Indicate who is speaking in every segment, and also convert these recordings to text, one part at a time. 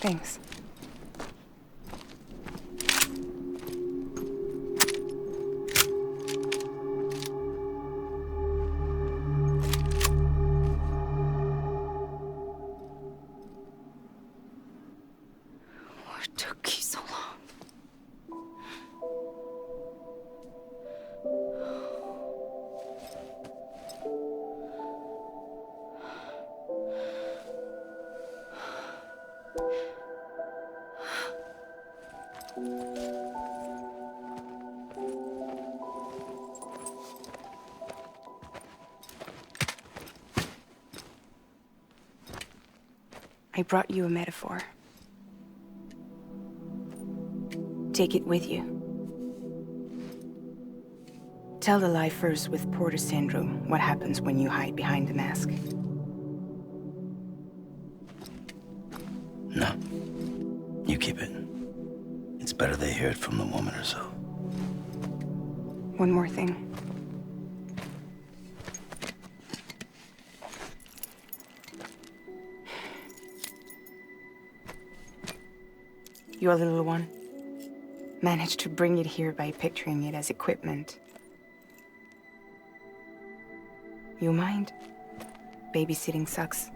Speaker 1: Thanks.
Speaker 2: What took you so long?
Speaker 1: I brought you a metaphor. Take it with you. Tell the lifers with Porter syndrome what happens when you hide behind the mask.
Speaker 3: No. You keep it. It's better they hear it from the woman herself.
Speaker 1: One more thing. Your little one managed to bring it here by picturing it as equipment. You mind? Babysitting sucks.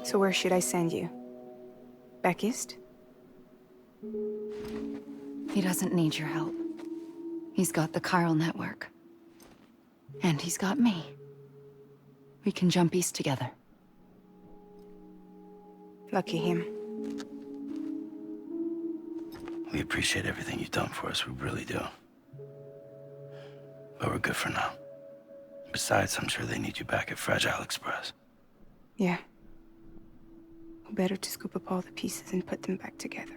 Speaker 1: So where should I send you? Back east?
Speaker 2: He doesn't need your help. He's got the chiral network. And he's got me. We can jump east together.
Speaker 1: Lucky him.
Speaker 3: We appreciate everything you've done for us, we really do. But we're good for now. Besides, I'm sure they need you back at Fragile Express.
Speaker 1: Yeah. Better to scoop up all the pieces and put them back together.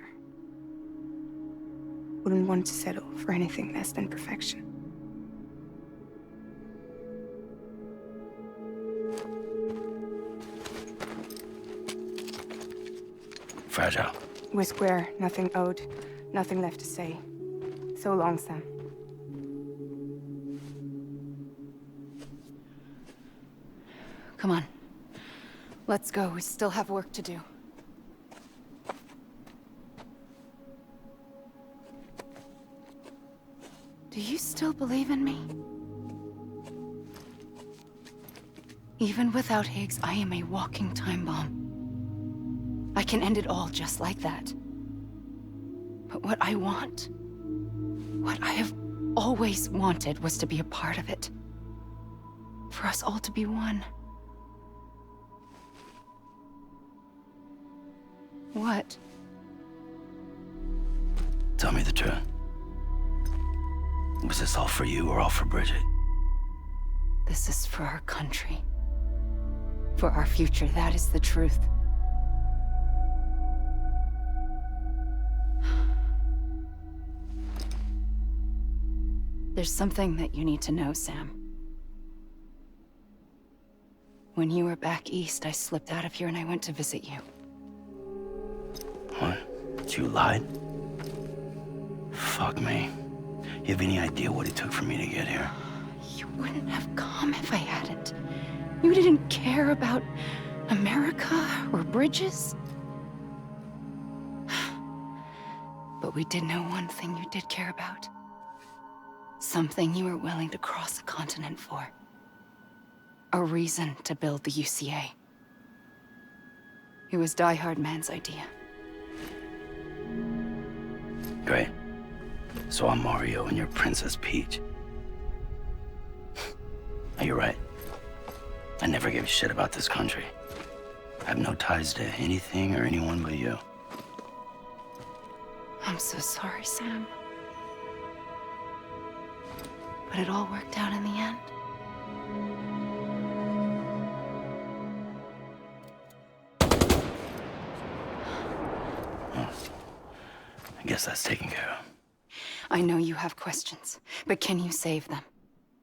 Speaker 1: Wouldn't want to settle for anything less than perfection.
Speaker 3: Fragile.
Speaker 1: We're square, nothing owed, nothing left to say. So long, Sam.
Speaker 2: Come on. Let's go. We still have work to do. Do you still believe in me? Even without Higgs, I am a walking time bomb. I can end it all just like that. But what I want, what I have always wanted, was to be a part of it. For us all to be one. What?
Speaker 3: Tell me the truth. Was this all for you or all for Bridget?
Speaker 2: This is for our country. For our future, that is the truth. There's something that you need to know, Sam. When you were back east, I slipped out of here and I went to visit you.
Speaker 3: What? You lied? Fuck me. You have any idea what it took for me to get here?
Speaker 2: You wouldn't have come if I hadn't. You didn't care about America or bridges. But we did know one thing you did care about. Something you were willing to cross a continent for. A reason to build the UCA. It was Die Hard Man's idea.
Speaker 3: Great. So I'm Mario and you're Princess Peach. You're right. I never gave a shit about this country. I have no ties to anything or anyone but you.
Speaker 2: I'm so sorry, Sam. But it all worked out in the end.
Speaker 3: Well, I guess that's taken care of.
Speaker 2: I know you have questions, but can you save them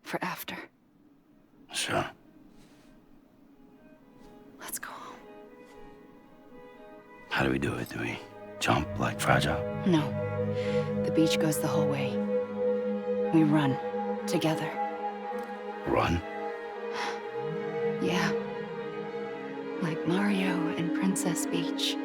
Speaker 2: for after?
Speaker 3: Sure.
Speaker 2: Let's go home.
Speaker 3: How do we do it? Do we jump like Fragile?
Speaker 2: No. The beach goes the whole way. We run. Together.
Speaker 3: Run?
Speaker 2: Yeah. Like Mario and Princess Peach.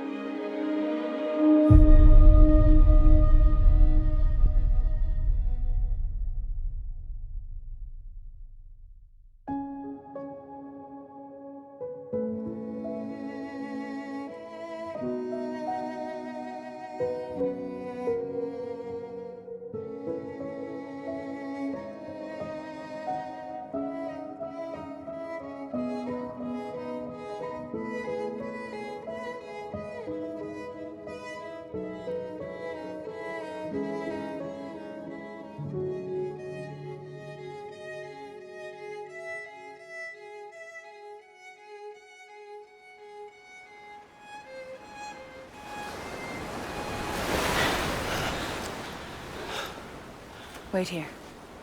Speaker 2: Wait here,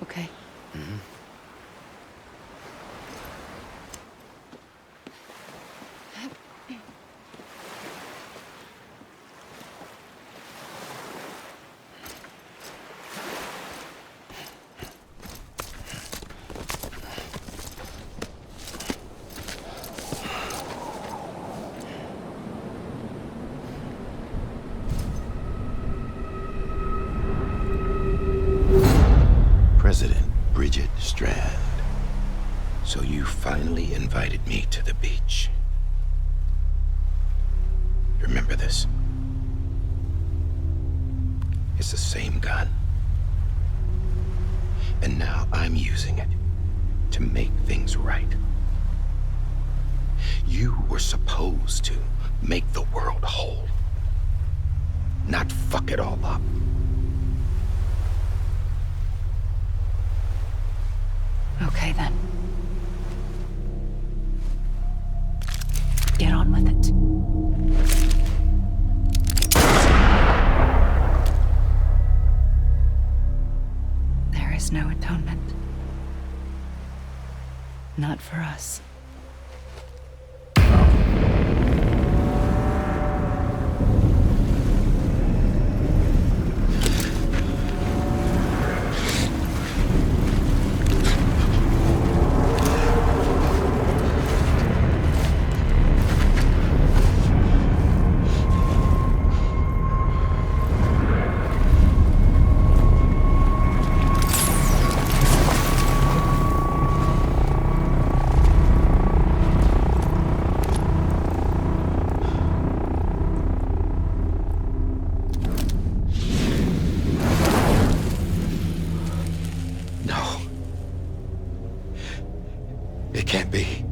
Speaker 2: okay?
Speaker 3: Mm-hmm.
Speaker 4: President Bridget Strand. So you finally invited me to the beach. Remember this? It's the same gun. And now I'm using it to make things right. You were supposed to make the world whole, not fuck it all up.
Speaker 2: Okay, then. Get on with it. There is no atonement. Not for us.
Speaker 4: Can't be.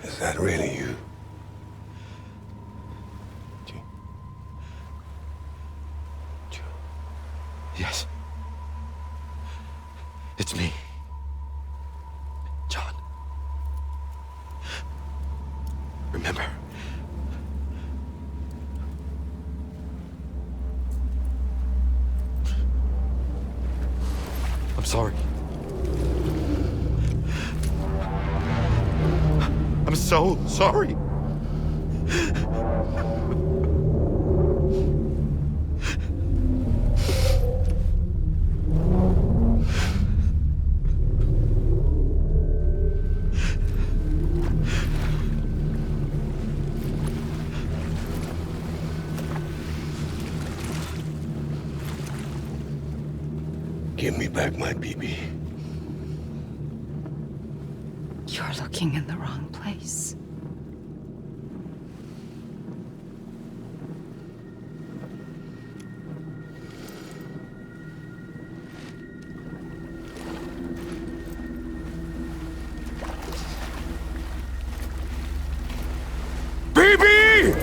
Speaker 4: Is that really you? Yes. It's me. John. Remember? I'm sorry. I'm so sorry. Give me back my BB.
Speaker 2: You're looking in the wrong place.
Speaker 4: BB!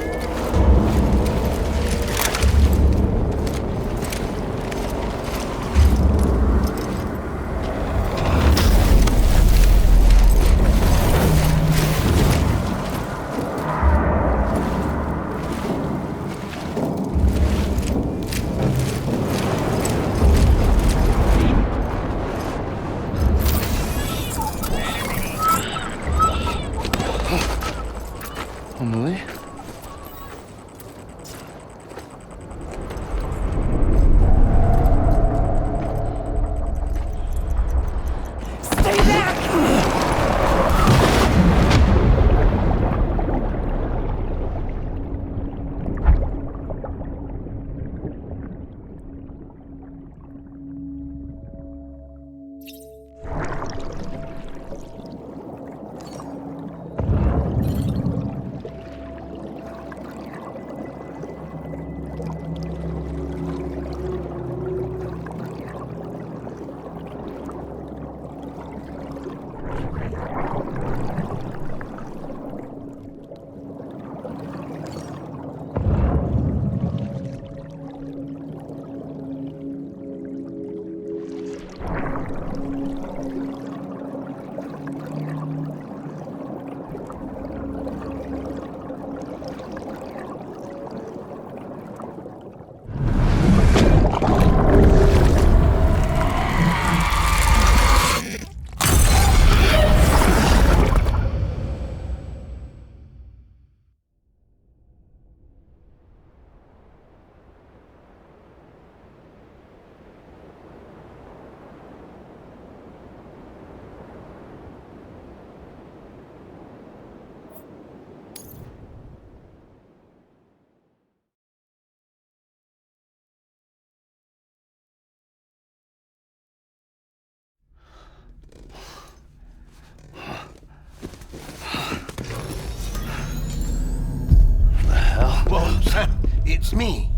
Speaker 5: it's me.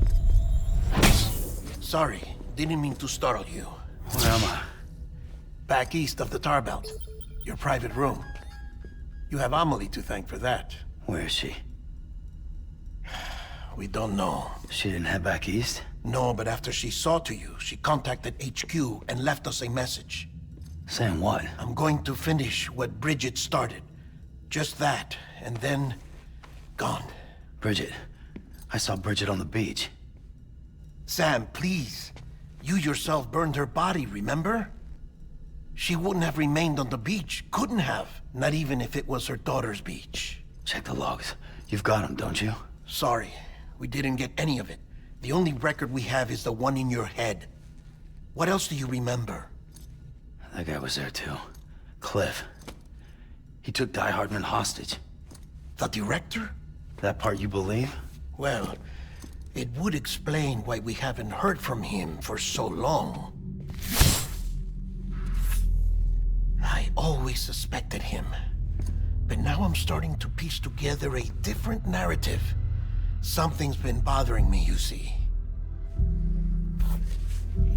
Speaker 5: Sorry, didn't mean to startle you.
Speaker 3: Where am I?
Speaker 5: Back east of the tar belt. Your private room. You have Amelie to thank for that.
Speaker 3: Where is she?
Speaker 5: We don't know.
Speaker 3: She didn't head back east?
Speaker 5: No, but after she saw to you, she contacted HQ and left us a message.
Speaker 3: Saying what?
Speaker 5: I'm going to finish what Bridget started. Just that, and then... gone.
Speaker 3: Bridget. I saw Bridget on the beach.
Speaker 5: Sam, please. You yourself burned her body, remember? She wouldn't have remained on the beach. Couldn't have. Not even if it was her daughter's beach.
Speaker 3: Check the logs. You've got them, don't you?
Speaker 5: Sorry. We didn't get any of it. The only record we have is the one in your head. What else do you remember?
Speaker 3: That guy was there too. Cliff. He took Die Hardman hostage.
Speaker 5: The director?
Speaker 3: That part you believe?
Speaker 5: Well, it would explain why we haven't heard from him for so long. I always suspected him. But now I'm starting to piece together a different narrative. Something's been bothering me, you see.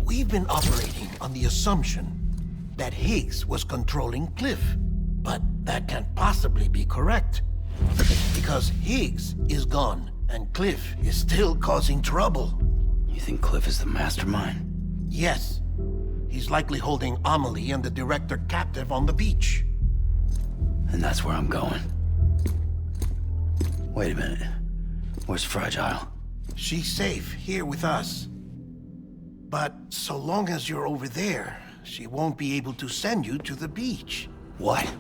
Speaker 5: We've been operating on the assumption that Higgs was controlling Cliff. But that can't possibly be correct. Because Higgs is gone, and Cliff is still causing trouble.
Speaker 3: You think Cliff is the mastermind?
Speaker 5: Yes. He's likely holding Amelie and the director captive on the beach.
Speaker 3: And that's where I'm going. Wait a minute. Where's Fragile?
Speaker 5: She's safe here with us. But so long as you're over there, she won't be able to send you to the beach.
Speaker 3: What?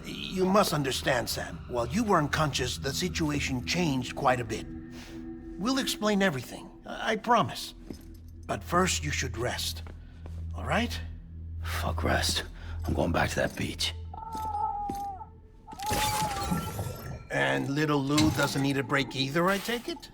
Speaker 5: You must understand, Sam. While you were unconscious, the situation changed quite a bit. We'll explain everything, I promise. But first, you should rest. All right?
Speaker 3: Fuck rest. I'm going back to that beach.
Speaker 5: And little Lou doesn't need a break either, I take it?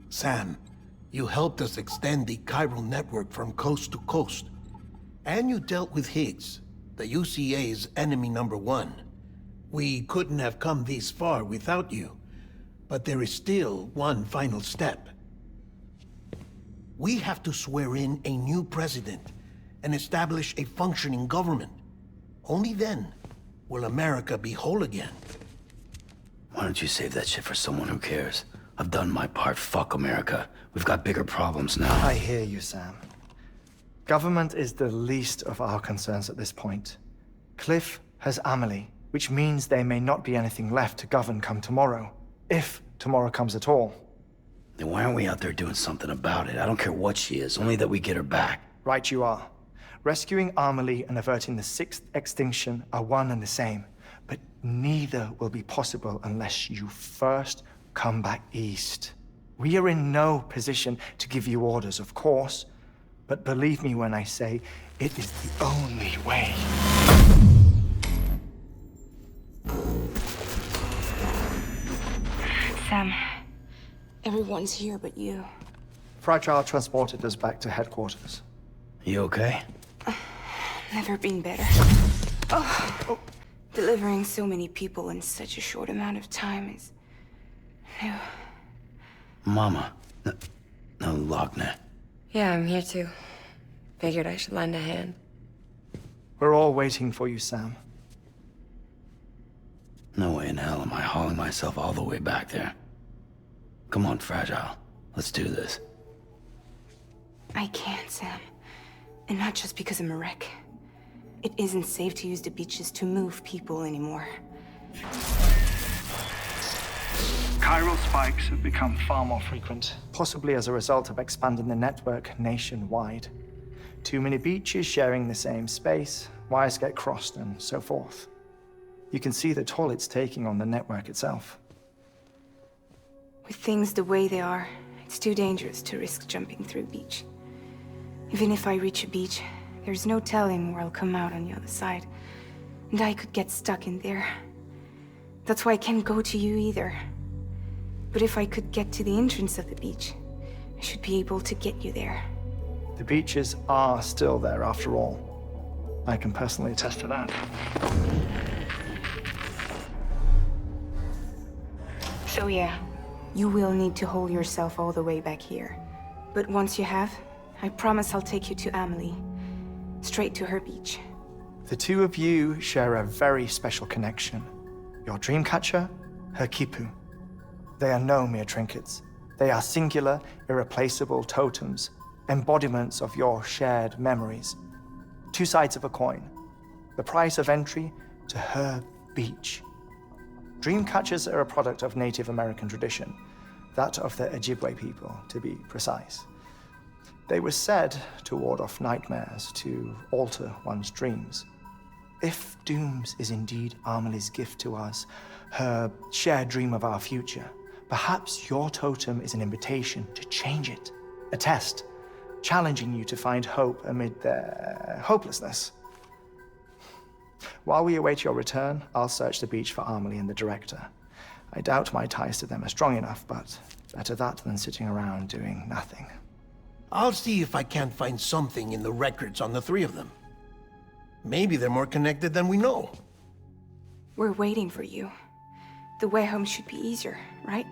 Speaker 5: Sam, you helped us extend the chiral network from coast to coast. And you dealt with Higgs, the UCA's enemy #1. We couldn't have come this far without you. But there is still one final step. We have to swear in a new president and establish a functioning government. Only then will America be whole again.
Speaker 3: Why don't you save that shit for someone who cares? I've done my part. Fuck America. We've got bigger problems now.
Speaker 6: I hear you, Sam. Government is the least of our concerns at this point. Cliff has Amelie, which means there may not be anything left to govern come tomorrow. If tomorrow comes at all.
Speaker 3: Then why aren't we out there doing something about it? I don't care what she is, only that we get her back.
Speaker 6: Right you are. Rescuing Amelie and averting the 6th extinction are one and the same. But neither will be possible unless you first come back east. We are in no position to give you orders, of course. But believe me when I say, it is the only way.
Speaker 1: Sam, everyone's here but you.
Speaker 6: Fragile transported us back to headquarters.
Speaker 3: You okay?
Speaker 1: Never been better. Oh. Delivering so many people in such a short amount of time is... new.
Speaker 3: Mama. No, Logne.
Speaker 7: Yeah, I'm here too. Figured I should lend a hand.
Speaker 6: We're all waiting for you, Sam.
Speaker 3: No way in hell am I hauling myself all the way back there. Come on, Fragile. Let's do this.
Speaker 1: I can't, Sam. And not just because I'm a wreck. It isn't safe to use the beaches to move people anymore.
Speaker 8: Chiral spikes have become far more frequent.
Speaker 6: Possibly as a result of expanding the network nationwide. Too many beaches sharing the same space, wires get crossed, and so forth. You can see the toll it's taking on the network itself.
Speaker 1: With things the way they are, it's too dangerous to risk jumping through a beach. Even if I reach a beach, There's no telling where I'll come out on the other side. And I could get stuck in there. That's why I can't go to you either. But if I could get to the entrance of the beach, I should be able to get you there.
Speaker 6: The beaches are still there after all. I can personally attest to that.
Speaker 1: So yeah, you will need to hold yourself all the way back here. But once you have, I promise I'll take you to Amelie. Straight to her beach.
Speaker 6: The two of you share a very special connection. Your dreamcatcher, her quipu. They are no mere trinkets. They are singular, irreplaceable totems, embodiments of your shared memories. Two sides of a coin. The price of entry to her beach. Dreamcatchers are a product of Native American tradition, that of the Ojibwe people, to be precise. They were said to ward off nightmares, to alter one's dreams. If Dooms is indeed Amelie's gift to us, her shared dream of our future, perhaps your totem is an invitation to change it. A test, challenging you to find hope amid their hopelessness. While we await your return, I'll search the beach for Amelie and the director. I doubt my ties to them are strong enough, but better that than sitting around doing nothing.
Speaker 5: I'll see if I can't find something in the records on the three of them. Maybe they're more connected than we know.
Speaker 1: We're waiting for you. The way home should be easier, right?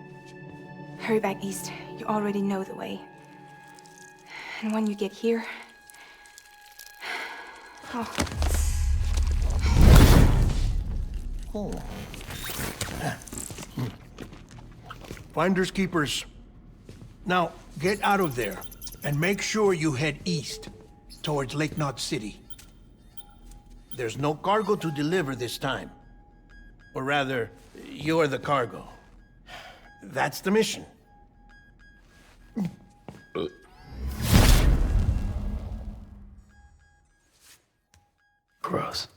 Speaker 1: Hurry back east. You already know the way. And when you get here...
Speaker 5: Oh. Finders keepers. Now, get out of there, and make sure you head east, towards Lake Knot City. There's no cargo to deliver this time. Or rather, you're the cargo. That's the mission.
Speaker 3: Gross.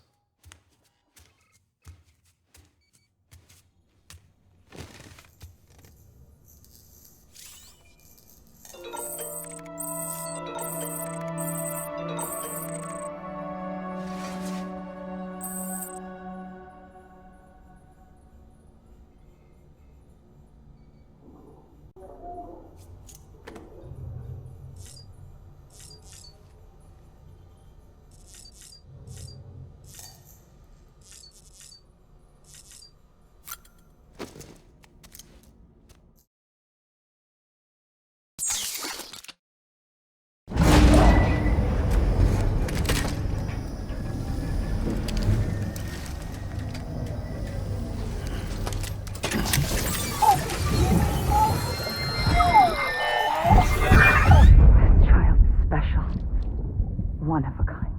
Speaker 2: One of a kind.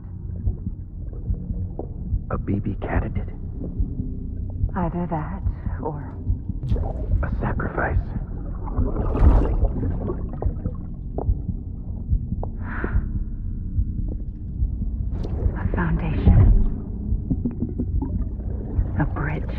Speaker 4: A BB candidate?
Speaker 2: Either that, or...
Speaker 4: A sacrifice?
Speaker 2: A foundation. A bridge.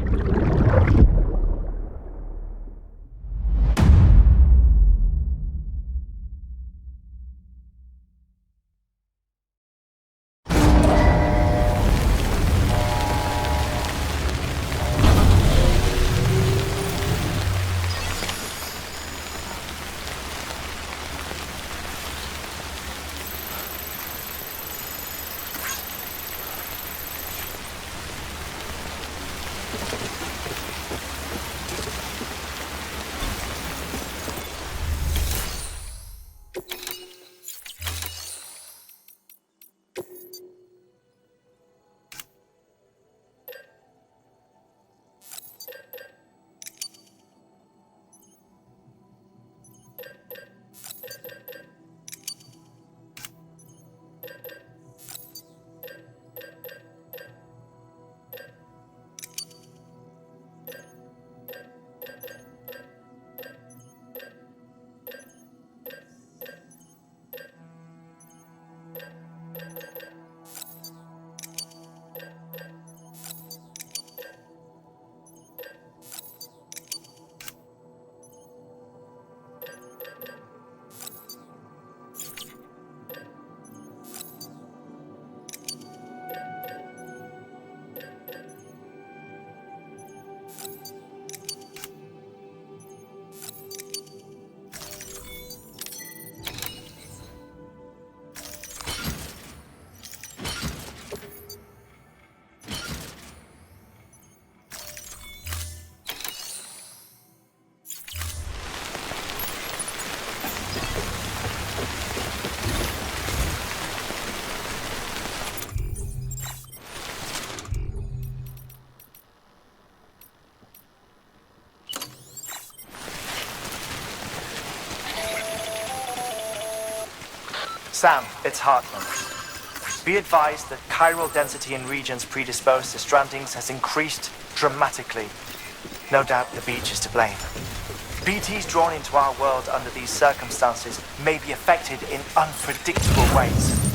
Speaker 6: Sam, it's Hartman. Be advised that chiral density in regions predisposed to strandings has increased dramatically. No doubt the beach is to blame. BTs drawn into our world under these circumstances may be affected in unpredictable ways.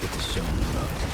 Speaker 3: Get the show on the road.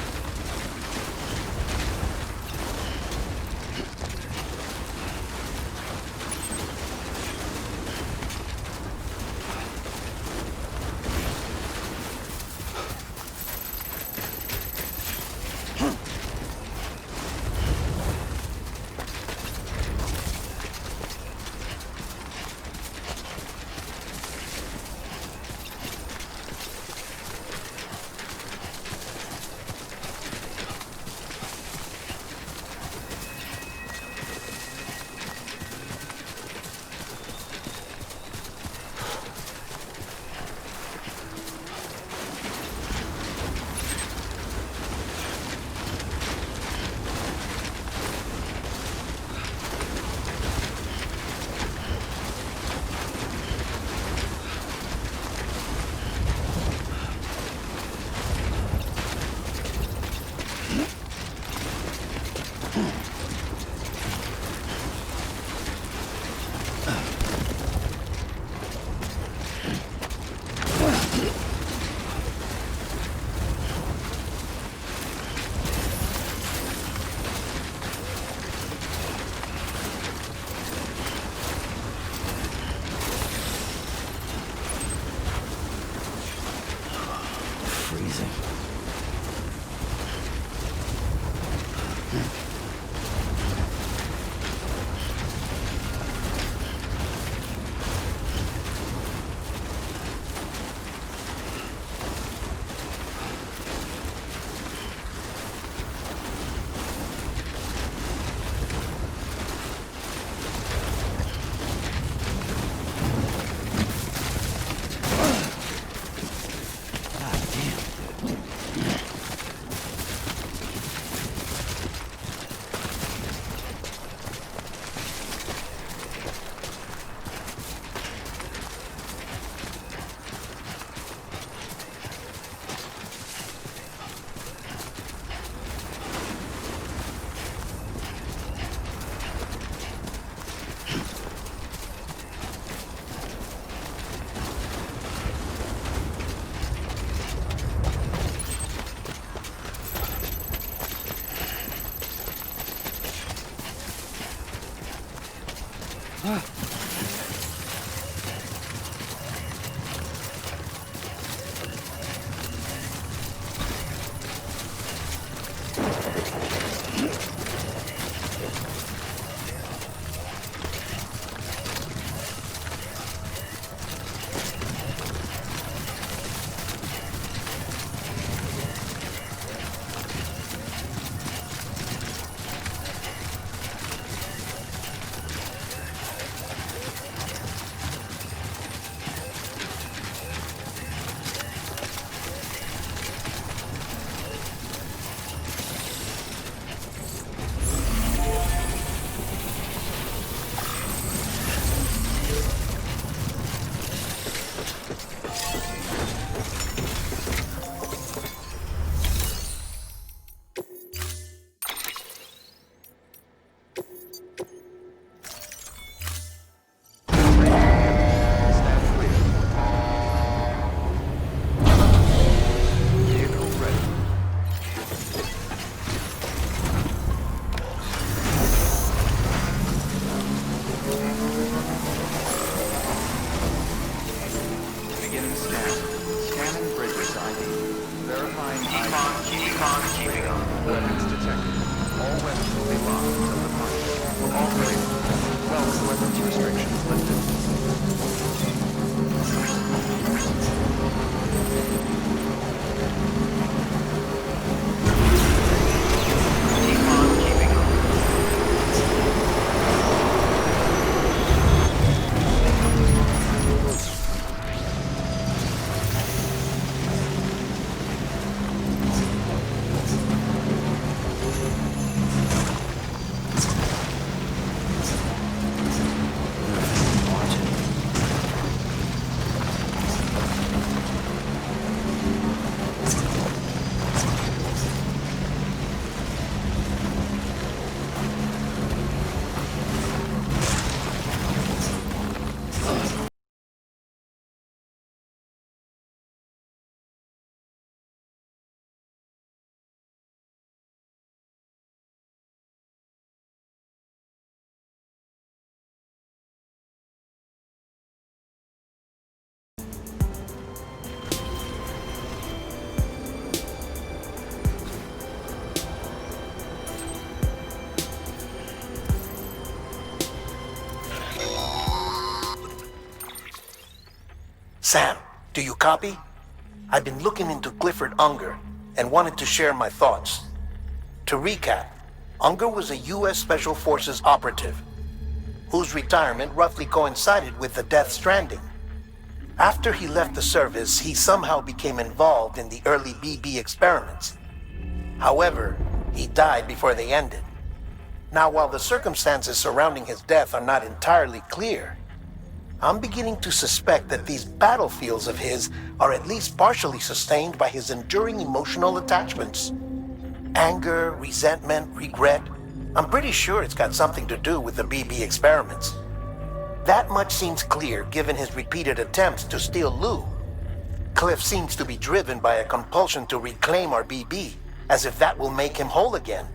Speaker 5: Sam, do you copy? I've been looking into Clifford Unger and wanted to share my thoughts. To recap, Unger was a U.S. Special Forces operative whose retirement roughly coincided with the Death Stranding. After he left the service, he somehow became involved in the early BB experiments. However, he died before they ended. Now, while the circumstances surrounding his death are not entirely clear, I'm beginning to suspect that these battlefields of his are at least partially sustained by his enduring emotional attachments. Anger, resentment, regret. I'm pretty sure it's got something to do with the BB experiments. That much seems clear given his repeated attempts to steal Lou. Cliff seems to be driven by a compulsion to reclaim our BB, as if that will make him whole again.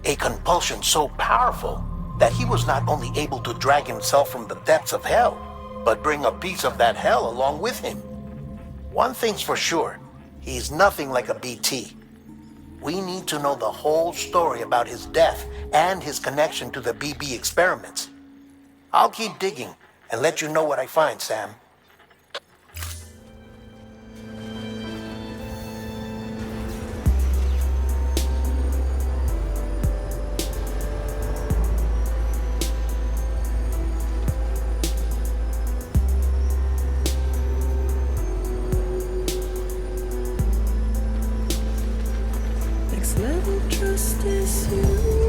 Speaker 5: A compulsion so powerful that he was not only able to drag himself from the depths of hell, but bring a piece of that hell along with him. One thing's for sure, he's nothing like a BT. We need to know the whole story about his death and his connection to the BB experiments. I'll keep digging and let you know what I find, Sam.
Speaker 7: Next level trust is you.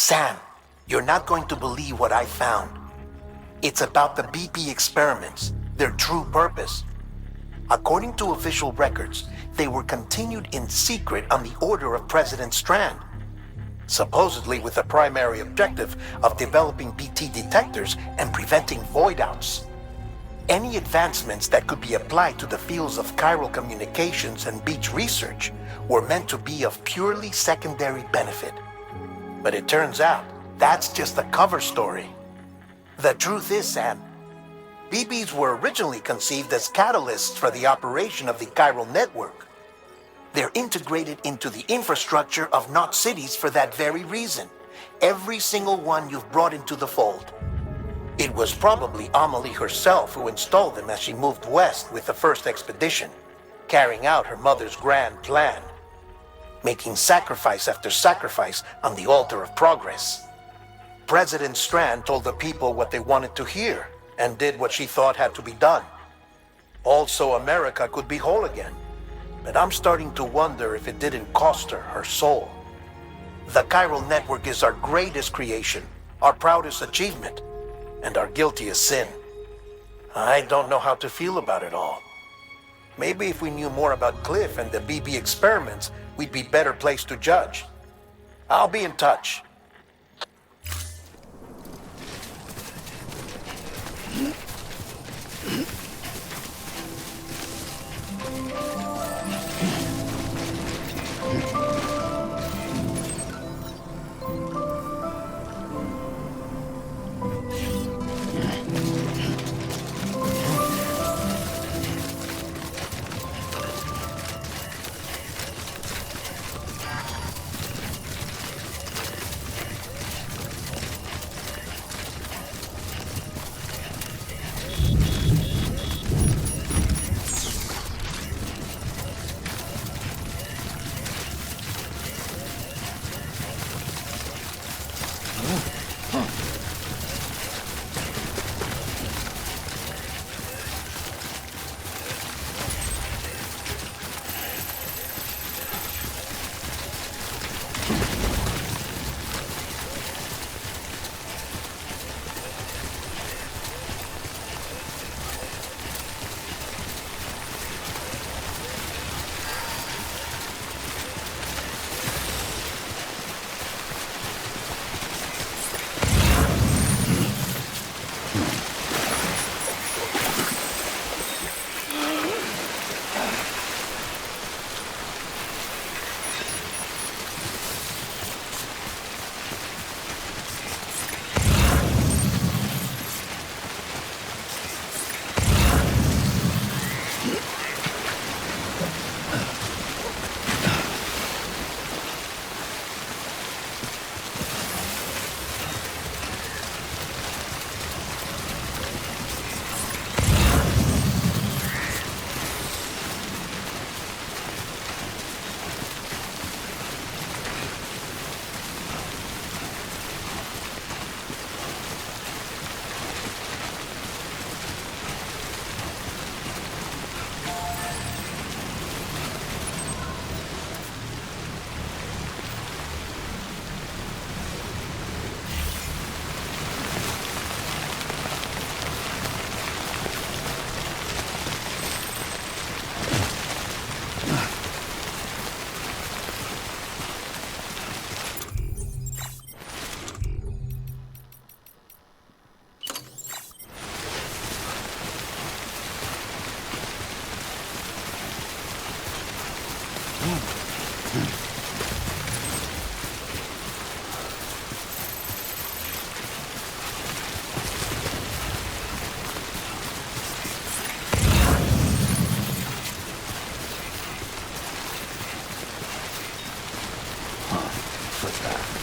Speaker 5: Sam, you're not going to believe what I found. It's about the BP experiments, their true purpose. According to official records, they were continued in secret on the order of President Strand, supposedly with the primary objective of developing BT detectors and preventing void-outs. Any advancements that could be applied to the fields of chiral communications and beach research were meant to be of purely secondary benefit. But it turns out, that's just a cover story. The truth is, Sam, BBs were originally conceived as catalysts for the operation of the chiral network. They're integrated into the infrastructure of Knot cities for that very reason. Every single one you've brought into the fold. It was probably Amelie herself who installed them as she moved west with the first expedition, carrying out her mother's grand plan, making sacrifice after sacrifice on the altar of progress. President Strand told the people what they wanted to hear and did what she thought had to be done. Also, America could be whole again. But I'm starting to wonder if it didn't cost her her soul. The chiral network is our greatest creation, our proudest achievement, and our guiltiest sin. I don't know how to feel about it all. Maybe if we knew more about Cliff and the BB experiments, we'd be better placed to judge. I'll be in touch.
Speaker 3: What's that?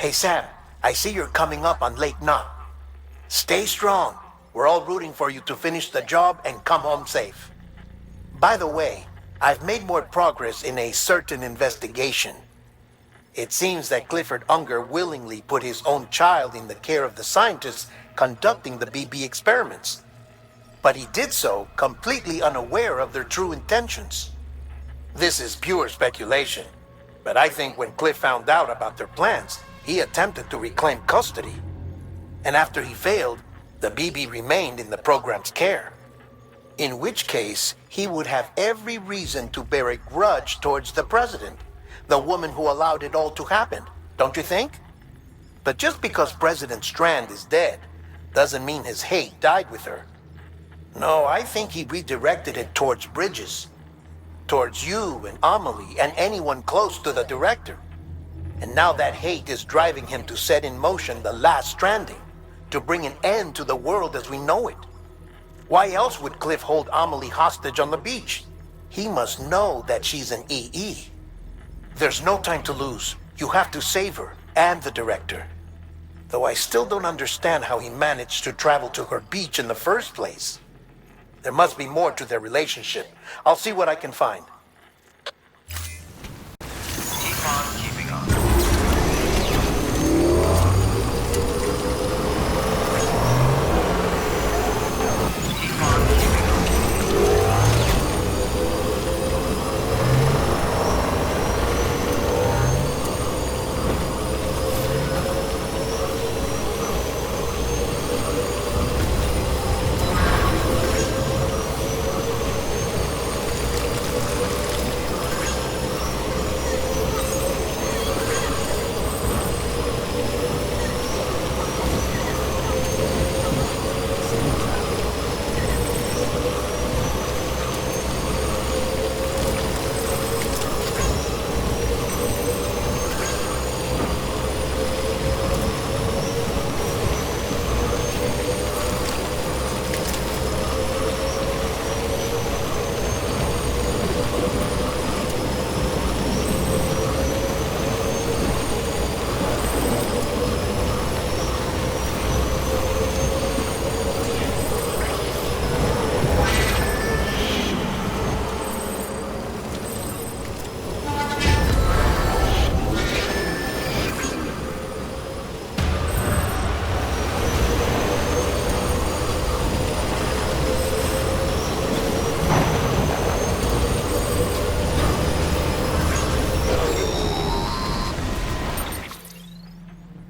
Speaker 5: Hey Sam, I see you're coming up on Lake Knot. Stay strong. We're all rooting for you to finish the job and come home safe. By the way, I've made more progress in a certain investigation. It seems that Clifford Unger willingly put his own child in the care of the scientists conducting the BB experiments. But he did so completely unaware of their true intentions. This is pure speculation, but I think when Cliff found out about their plans, he attempted to reclaim custody. And after he failed, the BB remained in the program's care. In which case, he would have every reason to bear a grudge towards the president, the woman who allowed it all to happen, don't you think? But just because President Strand is dead, doesn't mean his hate died with her. No, I think he redirected it towards Bridges. Towards you and Amelie and anyone close to the director. And now that hate is driving him to set in motion the last stranding, to bring an end to the world as we know it. Why else would Cliff hold Amelie hostage on the beach? He must know that she's an EE. There's no time to lose. You have to save her and the director. Though I still don't understand how he managed to travel to her beach in the first place. There must be more to their relationship. I'll see what I can find.
Speaker 3: Keep on keeping on. Keep on keeping on.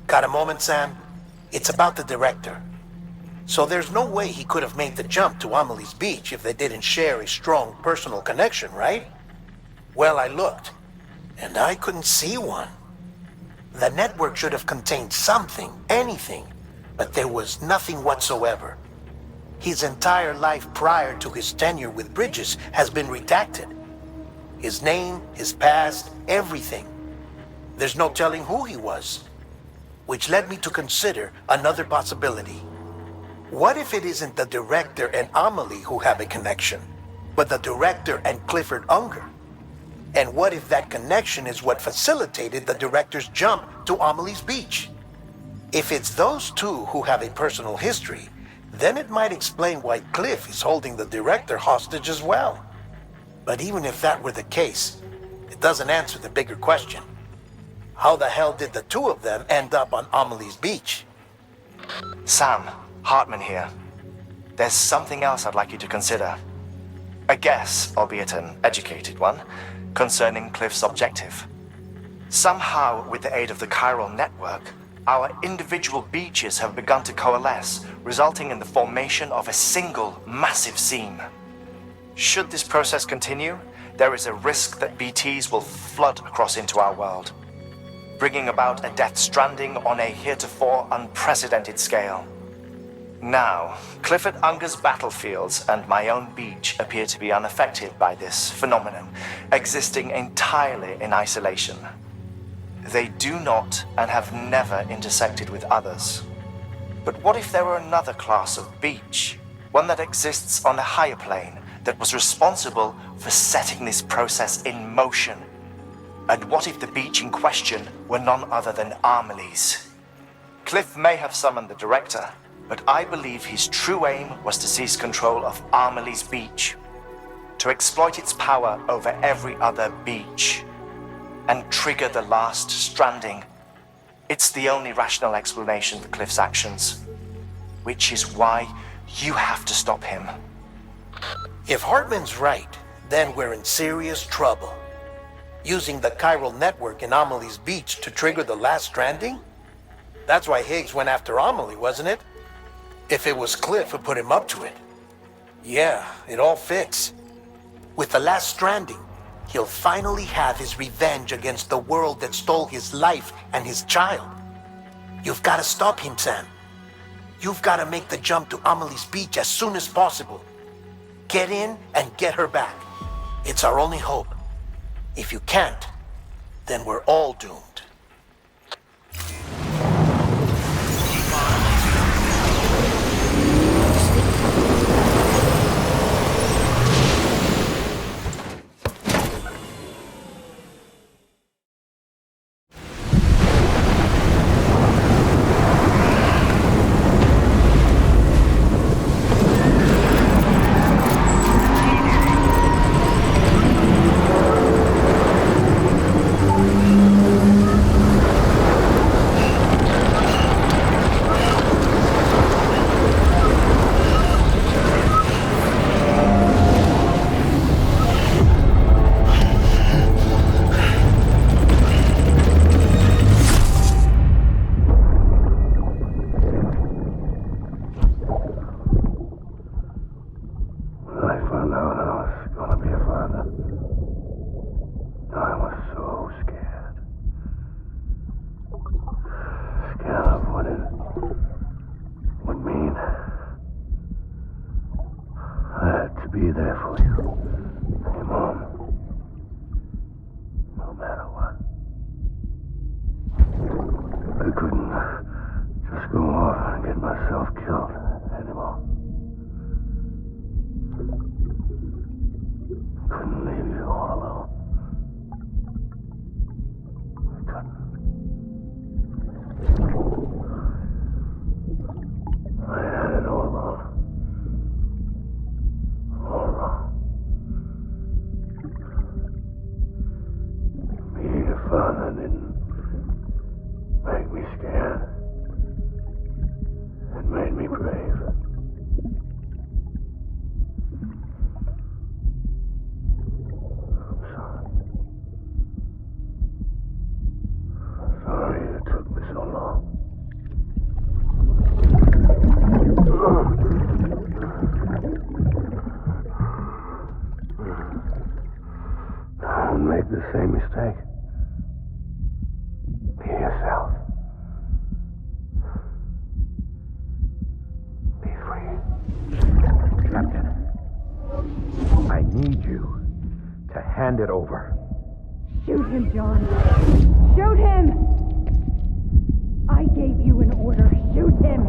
Speaker 5: Got a moment, Sam? It's about the director. So there's no way he could have made the jump to Amelie's beach if they didn't share a strong personal connection, right? Well, I looked, and I couldn't see one. The network should have contained something, anything, but there was nothing whatsoever. His entire life prior to his tenure with Bridges has been redacted. His name, his past, everything. There's no telling who he was. Which led me to consider another possibility. What if it isn't the director and Amelie who have a connection, but the director and Clifford Unger? And what if that connection is what facilitated the director's jump to Amelie's beach? If it's those two who have a personal history, then it might explain why Cliff is holding the director hostage as well. But even if that were the case, it doesn't answer the bigger question. How the hell did the two of them end up on Amelie's beach?
Speaker 6: Sam, Hartman here. There's something else I'd like you to consider. A guess, albeit an educated one, concerning Cliff's objective. Somehow, with the aid of the chiral network, our individual beaches have begun to coalesce, resulting in the formation of a single massive seam. Should this process continue, there is a risk that BTs will flood across into our world, bringing about a Death Stranding on a heretofore unprecedented scale. Now, Clifford Unger's battlefields and my own beach appear to be unaffected by this phenomenon, existing entirely in isolation. They do not and have never intersected with others. But what if there were another class of beach, one that exists on a higher plane, that was responsible for setting this process in motion? And what if the beach in question were none other than Amelie's? Cliff may have summoned the director, but I believe his true aim was to seize control of Amelie's beach, to exploit its power over every other beach, and trigger the last stranding. It's the only rational explanation for Cliff's actions, which is why you have to stop him.
Speaker 5: If Hartman's right, then we're in serious trouble. Using the chiral network in Amelie's beach to trigger the last stranding? That's why Higgs went after Amelie, wasn't it? If it was Cliff who put him up to it. Yeah, it all fits. With the last stranding, he'll finally have his revenge against the world that stole his life and his child. You've got to stop him, Sam. You've got to make the jump to Amelie's beach as soon as possible. Get in and get her back. It's our only hope. If you can't, then we're all doomed.
Speaker 4: Be there for you, your mom, no matter what. I couldn't just go off and get myself killed anymore. Couldn't leave you all alone. I couldn't. I had it all wrong. Being a father didn't make me scared. It made me brave. I'm sorry. I'm sorry it took me so long. Don't make the same mistake. Be yourself. Be free.
Speaker 9: Captain, I need you to hand it over.
Speaker 2: Shoot him, John. Shoot him! I gave you an order. Shoot him!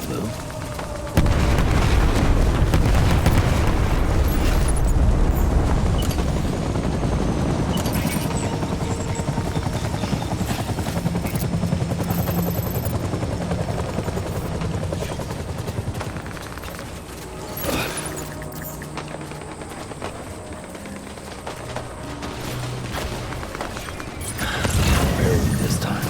Speaker 3: Lou? This time.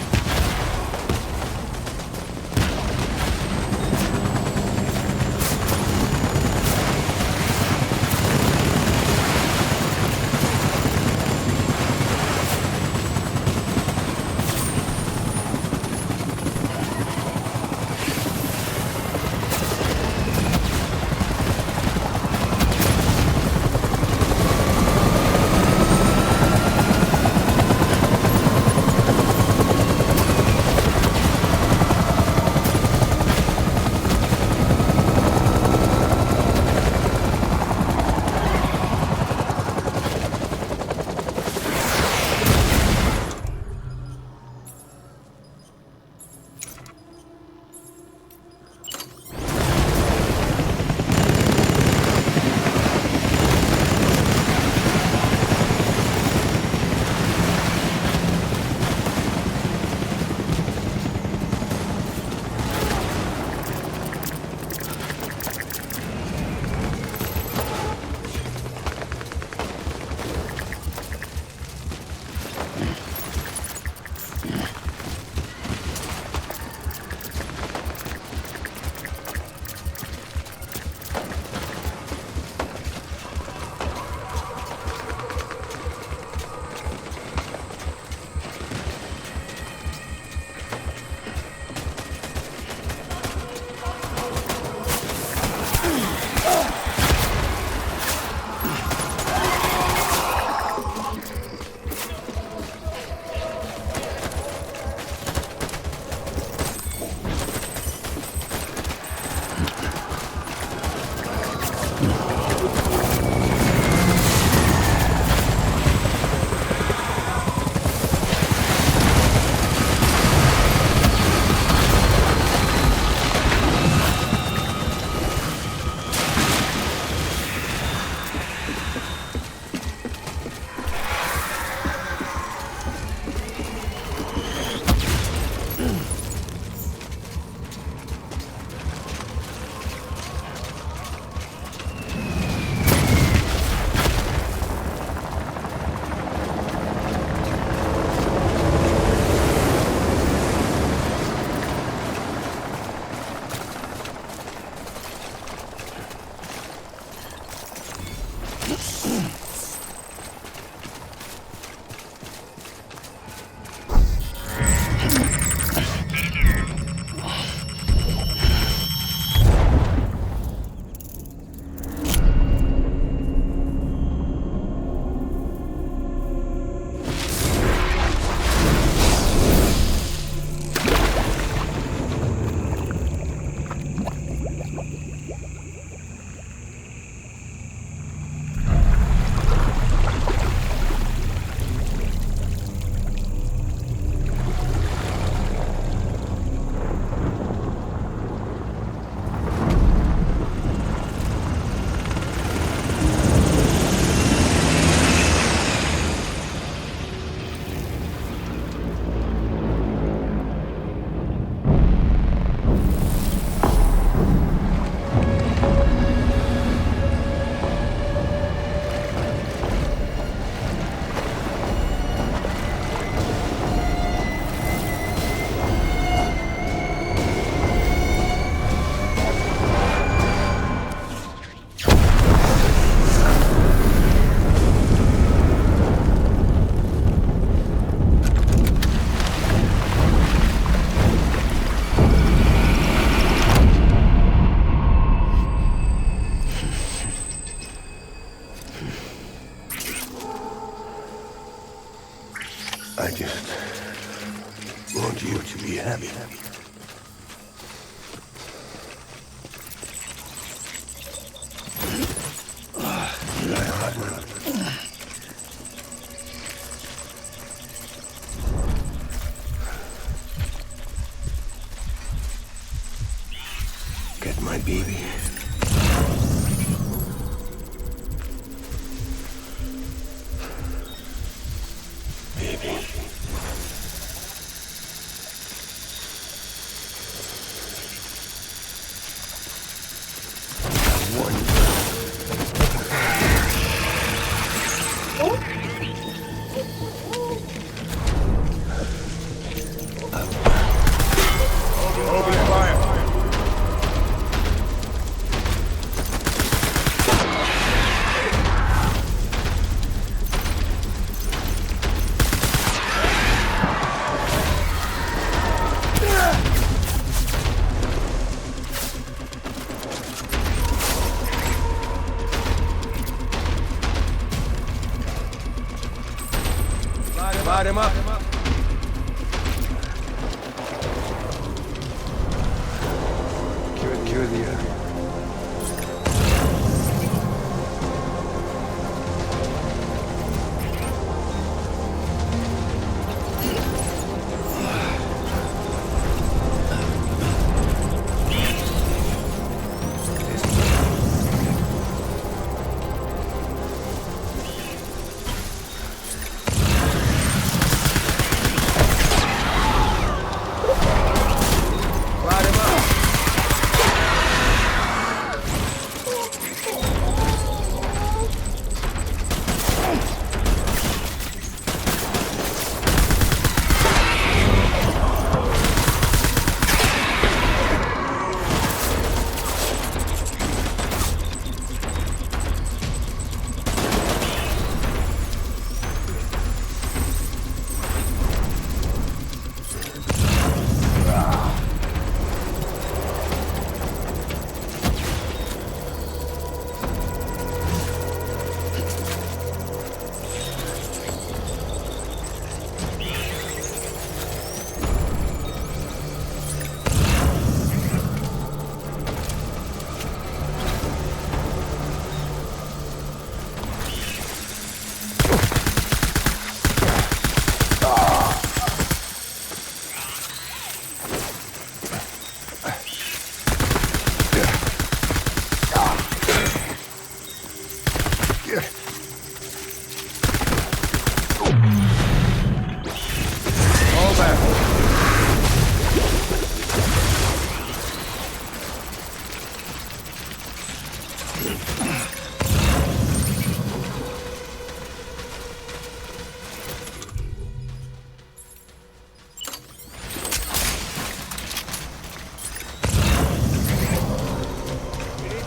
Speaker 4: I just want you to be happy. my baby. Baby.
Speaker 10: Light him up. Cure the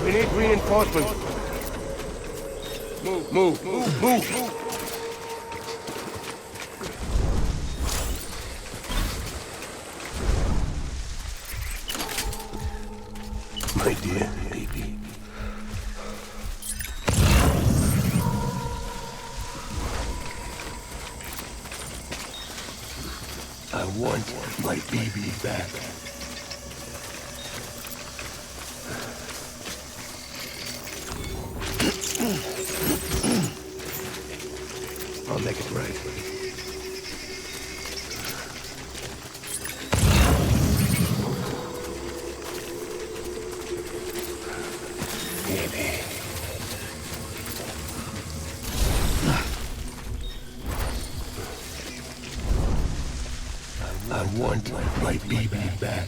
Speaker 10: We need reinforcements. Move.
Speaker 4: My dear baby. I want my baby back. I'll make it right. Baby. I want my baby back.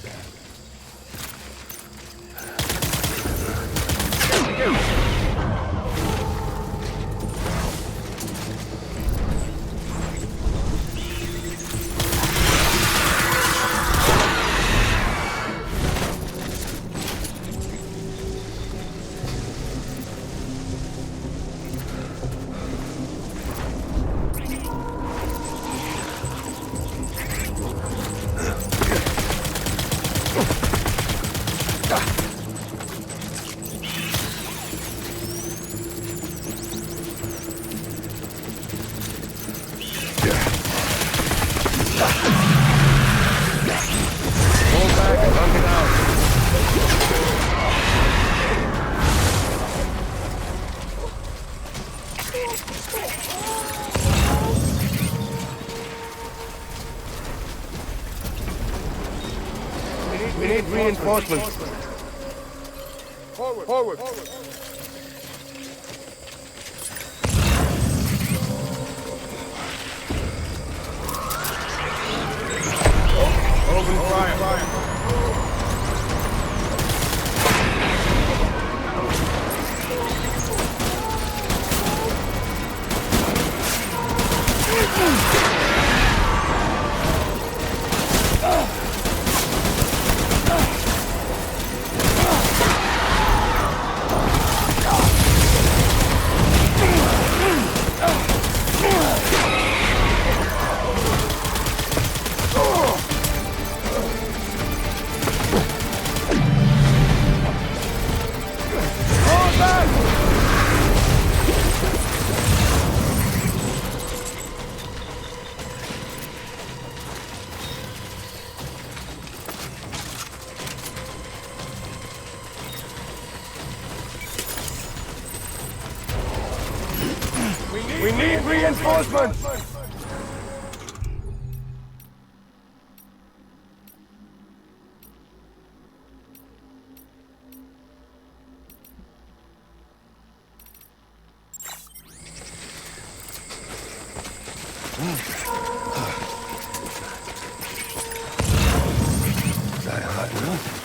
Speaker 4: We need reinforcements.
Speaker 10: Forward! Open fire! We need reinforcements! Is that hot enough?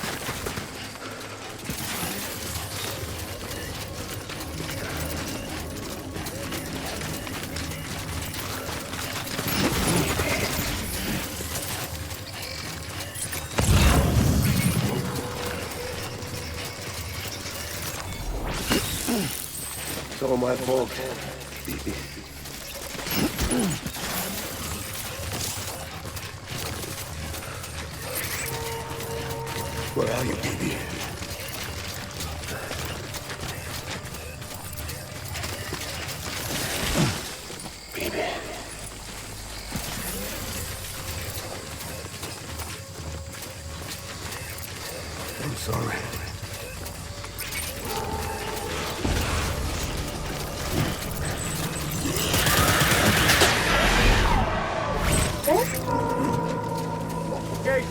Speaker 10: It's all my fault. Where are you, baby? Baby. I'm sorry.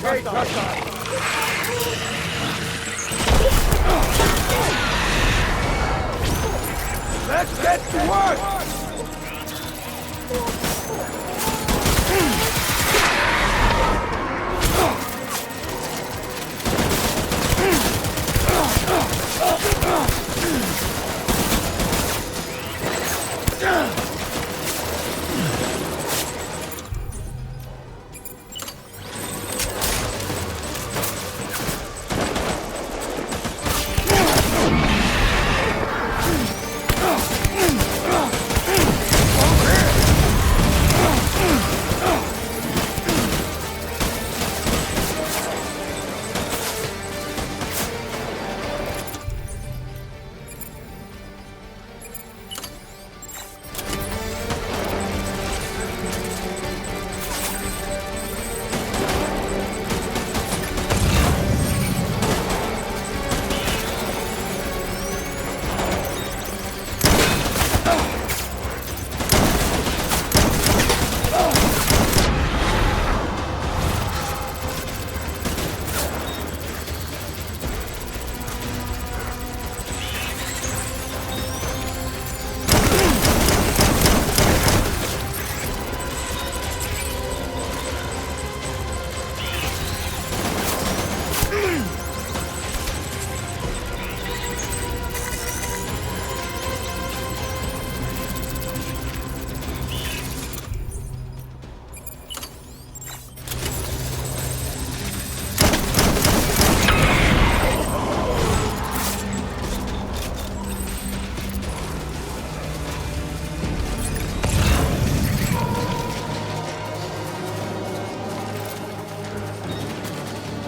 Speaker 10: Gate, let's get to work!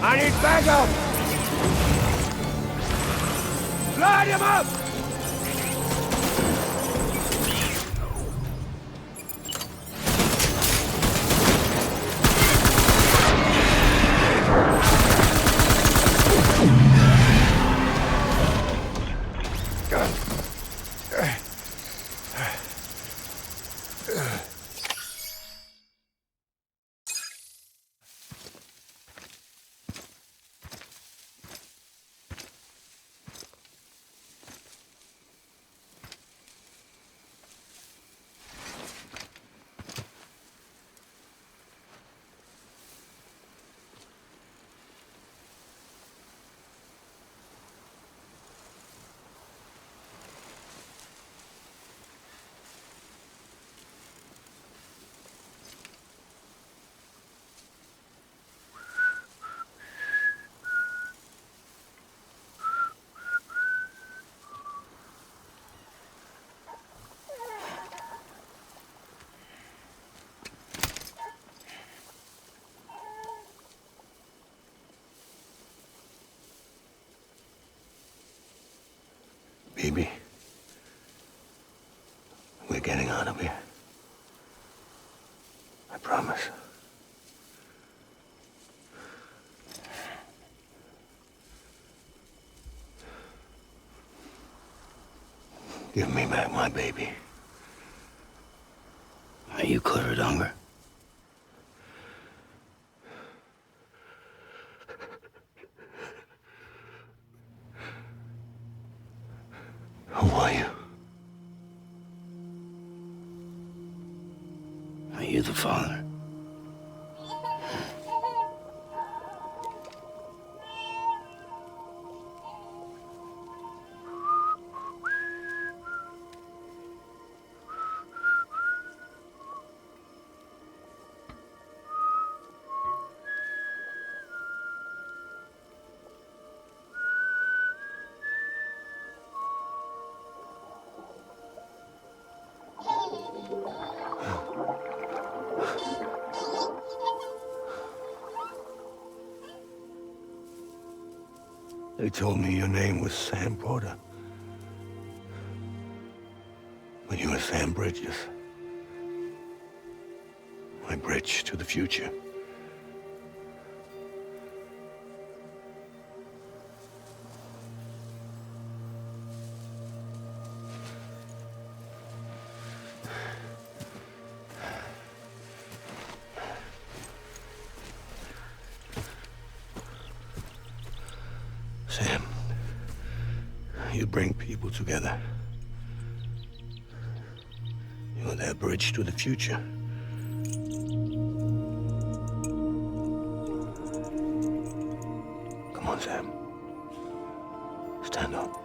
Speaker 10: I need backup! Light him up!
Speaker 4: Kaby, we're getting out of here. I promise. Give me back my baby.
Speaker 3: Are you clear of hunger?
Speaker 4: Who are you?
Speaker 3: Are you the father?
Speaker 4: They told me your name was Sam Porter. But you were Sam Bridges. My bridge to the future. Sam, you bring people together. You're their bridge to the future. Come on, Sam. Stand up.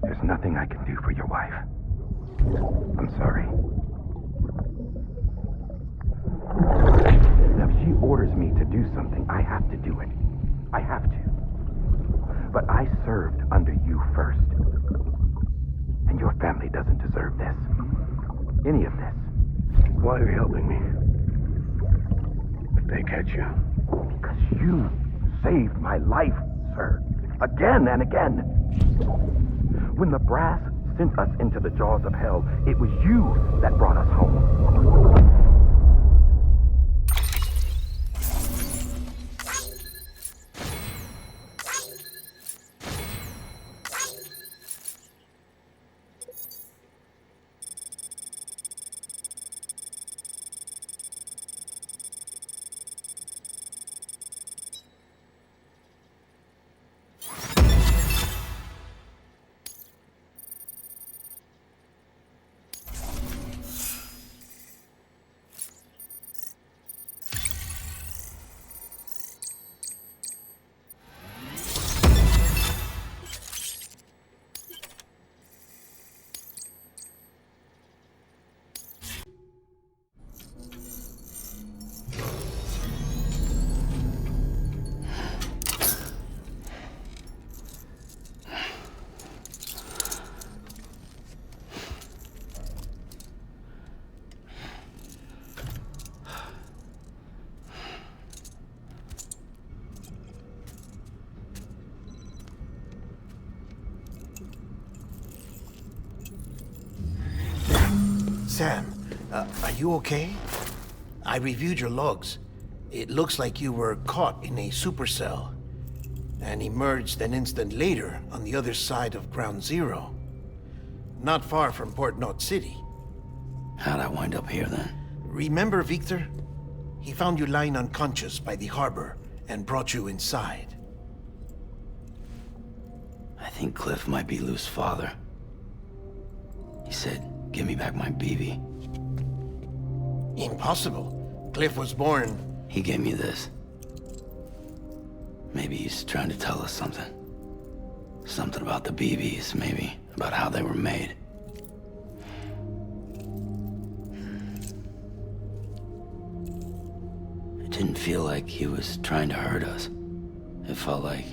Speaker 4: There's nothing I can do for your wife. I'm sorry. Now, if she orders me to do something, I have to do it. I have to. But I served under you first. And your family doesn't deserve this. Any of this. Why are you helping me? If they catch you.
Speaker 9: Because you saved my life, sir. Again and again. When the brass sent us into the jaws of hell, it was you that brought us home.
Speaker 5: Sam, are you okay? I reviewed your logs. It looks like you were caught in a supercell and emerged an instant later on the other side of Ground Zero. Not far from Port Knot City.
Speaker 3: How'd I wind up here then?
Speaker 5: Remember Victor? He found you lying unconscious by the harbor and brought you inside.
Speaker 3: I think Cliff might be Lou's father. He said, give me back my BB.
Speaker 5: Impossible. Cliff was born...
Speaker 3: He gave me this. Maybe he's trying to tell us something. Something about the BBs, maybe. About how they were made. It didn't feel like he was trying to hurt us. It felt like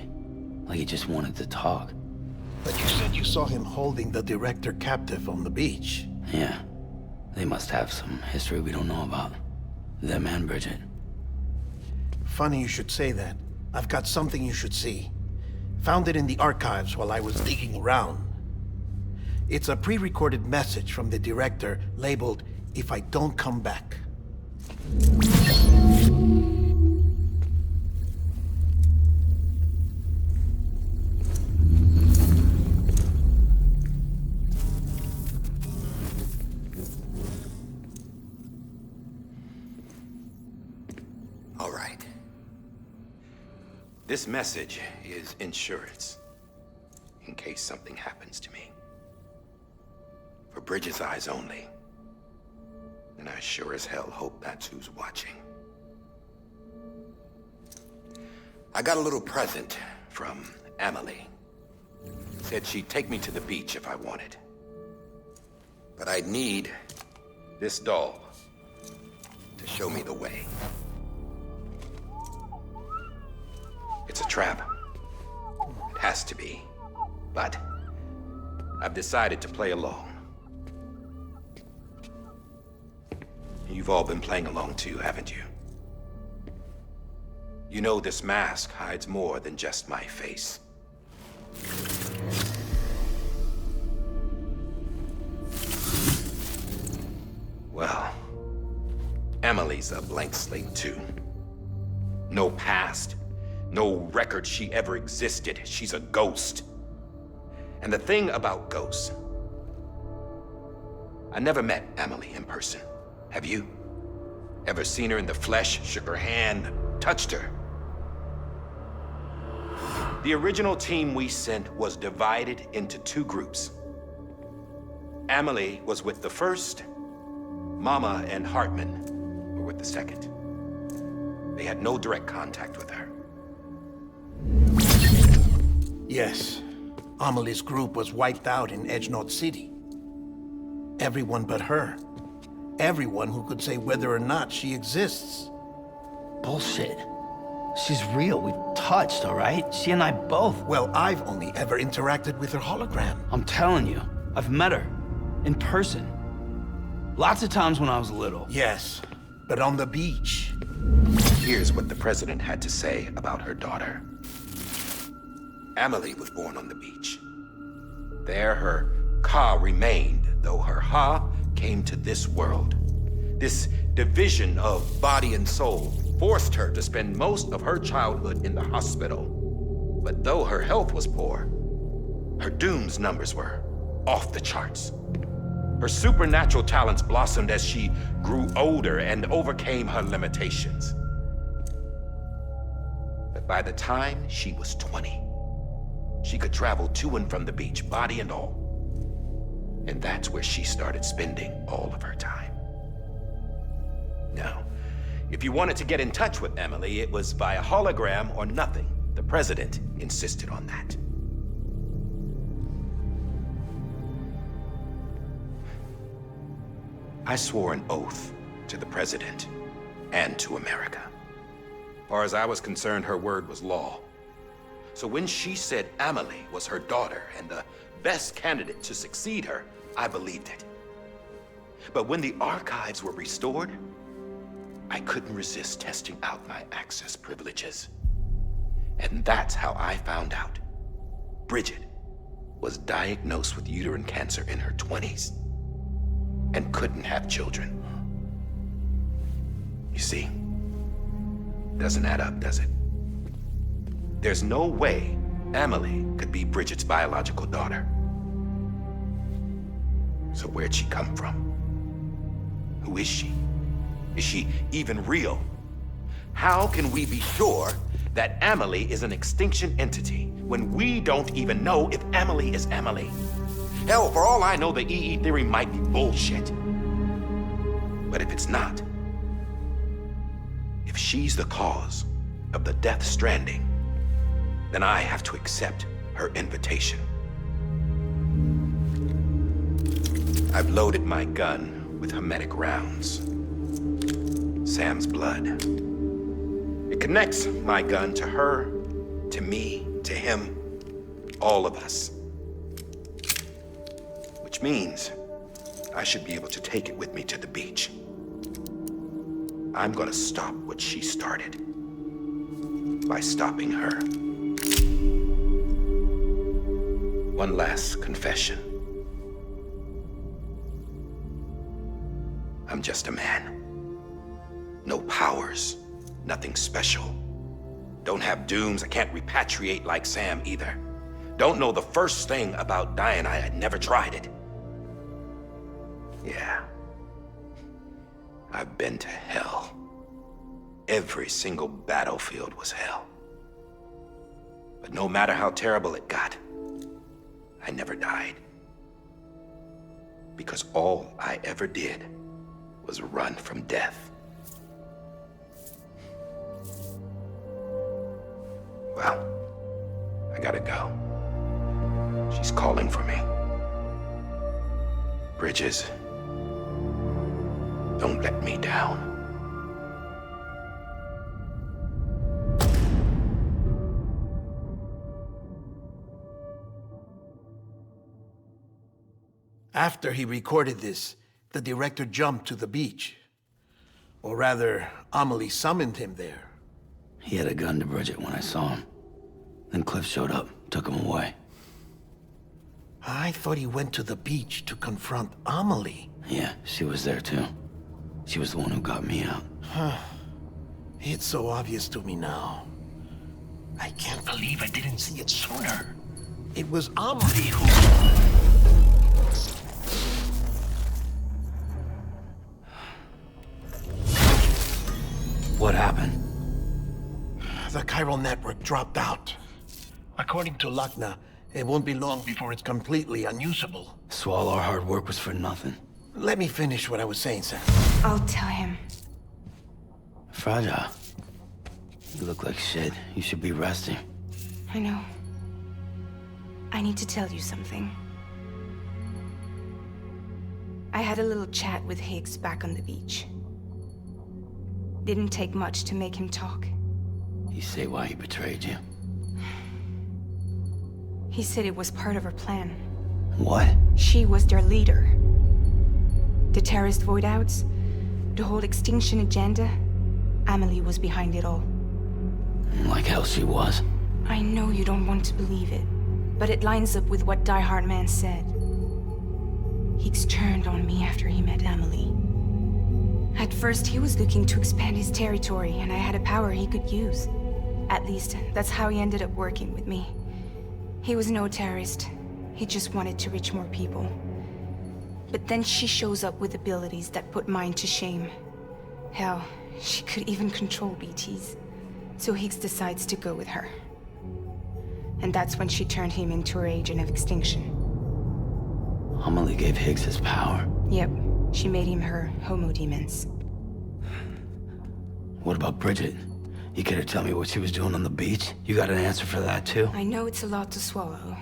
Speaker 3: he just wanted to talk.
Speaker 5: But you said you saw him holding the director captive on the beach.
Speaker 3: Yeah. They must have some history we don't know about. Them and Bridget.
Speaker 5: Funny you should say that. I've got something you should see. Found it in the archives while I was digging around. It's a pre-recorded message from the director labeled, "If I don't come back."
Speaker 11: All right. This message is insurance, in case something happens to me. For Bridget's eyes only. And I sure as hell hope that's who's watching. I got a little present from Emily. Said she'd take me to the beach if I wanted. But I'd need this doll to show me the way. It's a trap. It has to be. But I've decided to play along. You've all been playing along too, haven't you? You know this mask hides more than just my face. Well, Emily's a blank slate too. No past, no record she ever existed. She's a ghost. And the thing about ghosts, I never met Emily in person. Have you? Ever seen her in the flesh, shook her hand, touched her? The original team we sent was divided into two groups. Emily was with the first. Mama and Hartman were with the second. They had no direct contact with her.
Speaker 5: Yes. Amelie's group was wiped out in Edge Knot City. Everyone but her. Everyone who could say whether or not she exists.
Speaker 3: Bullshit. She's real. We've touched, all right? She and I both.
Speaker 5: Well, I've only ever interacted with her hologram.
Speaker 3: I'm telling you, I've met her. In person. Lots of times when I was little.
Speaker 5: Yes, but on the beach.
Speaker 11: Here's what the president had to say about her daughter. Emily was born on the beach. There her Ka remained, though her Ha came to this world. This division of body and soul forced her to spend most of her childhood in the hospital. But though her health was poor, her Doom's numbers were off the charts. Her supernatural talents blossomed as she grew older and overcame her limitations. But by the time she was 20, she could travel to and from the beach, body and all. And that's where she started spending all of her time. Now, if you wanted to get in touch with Emily, it was via hologram or nothing. The president insisted on that. I swore an oath to the president and to America. As far as I was concerned, her word was law. So when she said Emily was her daughter and the best candidate to succeed her, I believed it. But when the archives were restored, I couldn't resist testing out my access privileges. And that's how I found out Bridget was diagnosed with uterine cancer in her 20s. and couldn't have children. You see, doesn't add up, does it? There's no way Emily could be Bridget's biological daughter. So where'd she come from? Who is she? Is she even real? How can we be sure that Emily is an extinction entity when we don't even know if Emily is Emily? Hell, for all I know, the EE theory might be bullshit. But if it's not, if she's the cause of the Death Stranding, then I have to accept her invitation. I've loaded my gun with hermetic rounds. Sam's blood. It connects my gun to her, to me, to him, all of us. Which means I should be able to take it with me to the beach. I'm gonna stop what she started by stopping her. One last confession. I'm just a man. No powers, nothing special. Don't have dooms, I can't repatriate like Sam either. Don't know the first thing about dying, I had never tried it. Yeah. I've been to hell. Every single battlefield was hell. But no matter how terrible it got, I never died. Because all I ever did was run from death. Well, I gotta go. She's calling for me. Bridges, don't let me down.
Speaker 5: After he recorded this, the director jumped to the beach. Or rather, Amelie summoned him there.
Speaker 3: He had a gun to Bridget when I saw him. Then Cliff showed up, took him away.
Speaker 5: I thought he went to the beach to confront Amelie.
Speaker 3: Yeah, she was there too. She was the one who got me out.
Speaker 5: It's so obvious to me now. I can't believe I didn't see it sooner. It was Amelie who...
Speaker 3: What happened?
Speaker 5: The chiral network dropped out. According to Lakhna, it won't be long before it's completely unusable.
Speaker 3: So all our hard work was for nothing.
Speaker 5: Let me finish what I was saying, Sam.
Speaker 1: I'll tell him.
Speaker 3: Fragile. You look like shit. You should be resting.
Speaker 1: I know. I need to tell you something. I had a little chat with Higgs back on the beach. Didn't take much to make him talk.
Speaker 3: You say why he betrayed you?
Speaker 1: He said it was part of her plan.
Speaker 3: What?
Speaker 1: She was their leader. The terrorist voidouts, the whole extinction agenda, Amelie was behind it all.
Speaker 3: Like hell she was.
Speaker 1: I know you don't want to believe it, but it lines up with what Die Hard Man said. Higgs turned on me after he met Amelie. At first, he was looking to expand his territory, and I had a power he could use. At least, that's how he ended up working with me. He was no terrorist. He just wanted to reach more people. But then she shows up with abilities that put mine to shame. Hell, she could even control BTs. So Higgs decides to go with her. And that's when she turned him into her agent of extinction.
Speaker 3: Amelie gave Higgs his power.
Speaker 1: Yep. She made him her homo demons.
Speaker 3: What about Bridget? You care to tell me what she was doing on the beach? You got an answer for that too?
Speaker 1: I know it's a lot to swallow.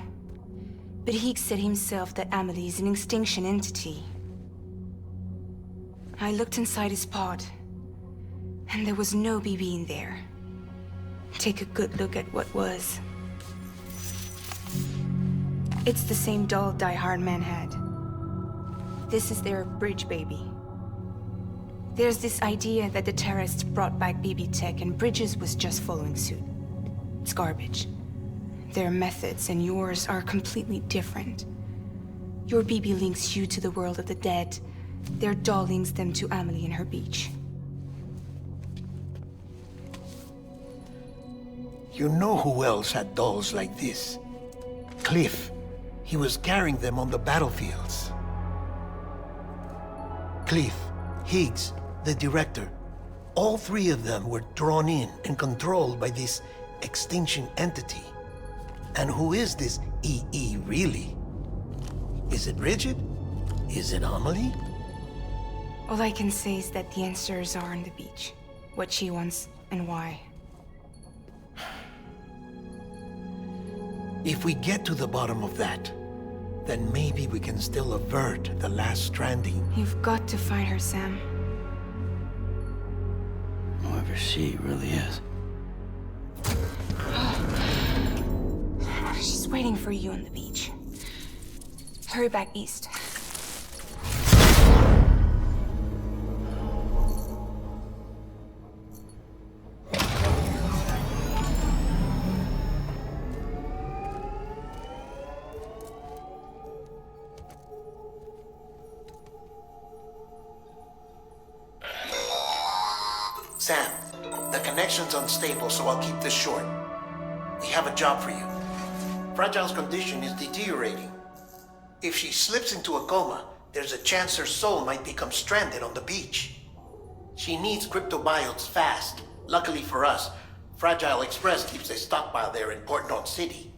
Speaker 1: But Higgs said himself that Amelie is an extinction entity. I looked inside his pod, and there was no BB in there. Take a good look at what was. It's the same doll Die Hard Man had. This is their bridge baby. There's this idea that the terrorists brought back BB tech and Bridges was just following suit. It's garbage. Their methods and yours are completely different. Your BB links you to the world of the dead, Their doll links them to Amelie and her beach.
Speaker 5: You know who else had dolls like this? Cliff. He was carrying them on the battlefields. Cliff, Higgs, the director. All three of them were drawn in and controlled by this extinction entity. And who is this EE really? Is it Rigid? Is it Amelie?
Speaker 1: All I can say is that the answers are on the beach. What she wants and why.
Speaker 5: If we get to the bottom of that, then maybe we can still avert the last stranding.
Speaker 1: You've got to find her, Sam.
Speaker 3: Whoever she really is.
Speaker 1: She's waiting for you on the beach. Hurry back east.
Speaker 5: Sam, the connection's unstable, so I'll keep this short. We have a job for you. Fragile's condition is deteriorating. If she slips into a coma, there's a chance her soul might become stranded on the beach. She needs cryptobiotes fast. Luckily for us, Fragile Express keeps a stockpile there in Port North City.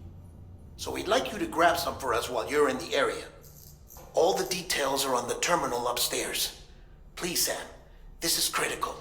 Speaker 5: So we'd like you to grab some for us while you're in the area. All the details are on the terminal upstairs. Please, Sam, this is critical.